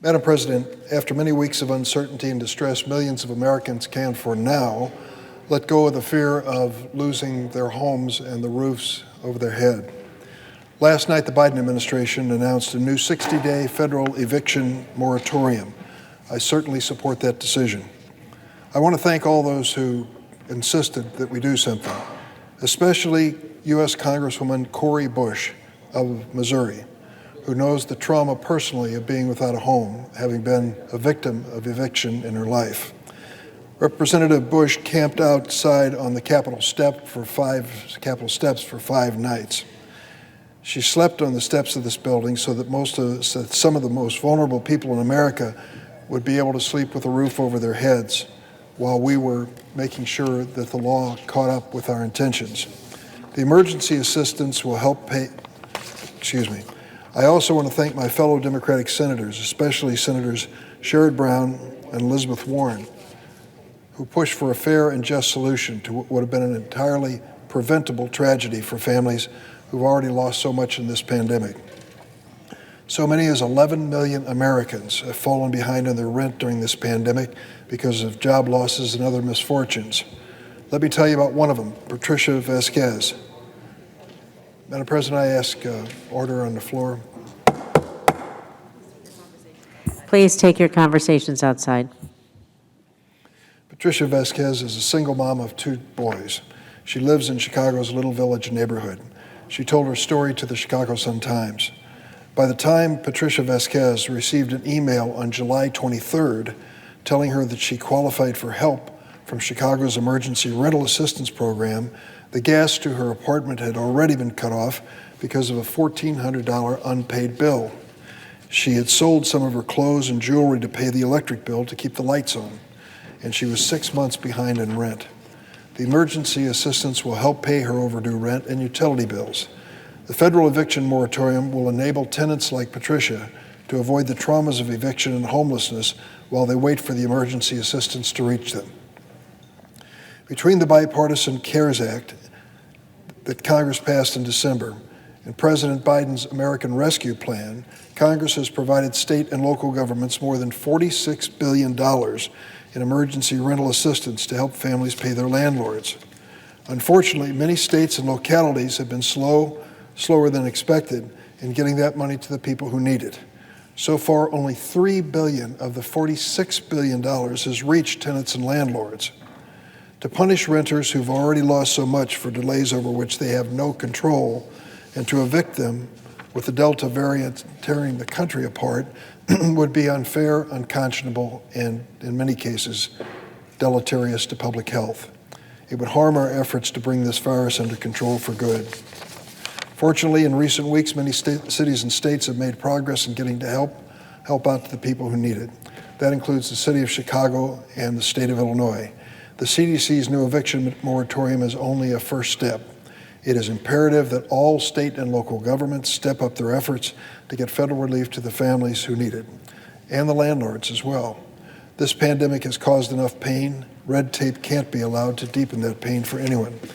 Madam President, after many weeks of uncertainty and distress, millions of Americans can, for now, let go of the fear of losing their homes and the roofs over their head. Last night, the Biden administration announced a new 60-day federal eviction moratorium. I certainly support that decision. I want to thank all those who insisted that we do something, especially U.S. Congresswoman Cori Bush of Missouri, who knows the trauma personally of being without a home, having been a victim of eviction in her life. Representative Bush camped outside on the Capitol steps for 5 nights. She slept on the steps of this building so that some of the most vulnerable people in America would be able to sleep with a roof over their heads while we were making sure that the law caught up with our intentions. The emergency assistance will help pay, I also want to thank my fellow Democratic senators, especially Senators Sherrod Brown and Elizabeth Warren, who pushed for a fair and just solution to what would have been an entirely preventable tragedy for families who've already lost so much in this pandemic. So many as 11 million Americans have fallen behind on their rent during this pandemic because of job losses and other misfortunes. Let me tell you about one of them, Patricia Vasquez. Madam President, I ask order on the floor. Please take your conversations outside. Patricia Vasquez is a single mom of 2 boys. She lives in Chicago's Little Village neighborhood. She told her story to the Chicago Sun-Times. By the time Patricia Vasquez received an email on July 23rd telling her that she qualified for help from Chicago's Emergency Rental Assistance Program, the gas to her apartment had already been cut off because of a $1,400 unpaid bill. She had sold some of her clothes and jewelry to pay the electric bill to keep the lights on, and she was 6 months behind in rent. The emergency assistance will help pay her overdue rent and utility bills. The federal eviction moratorium will enable tenants like Patricia to avoid the traumas of eviction and homelessness while they wait for the emergency assistance to reach them. Between the bipartisan CARES Act that Congress passed in December and President Biden's American Rescue Plan, Congress has provided state and local governments more than $46 billion in emergency rental assistance to help families pay their landlords. Unfortunately, many states and localities have been slower than expected in getting that money to the people who need it. So far, only $3 billion of the $46 billion has reached tenants and landlords. To punish renters who've already lost so much for delays over which they have no control, and to evict them with the Delta variant tearing the country apart would be unfair, unconscionable, and in many cases, deleterious to public health. It would harm our efforts to bring this virus under control for good. Fortunately, in recent weeks, many cities and states have made progress in getting to help out to the people who need it. That includes the city of Chicago and the state of Illinois. The CDC's new eviction moratorium is only a first step. It is imperative that all state and local governments step up their efforts to get federal relief to the families who need it, and the landlords as well. This pandemic has caused enough pain. Red tape can't be allowed to deepen that pain for anyone.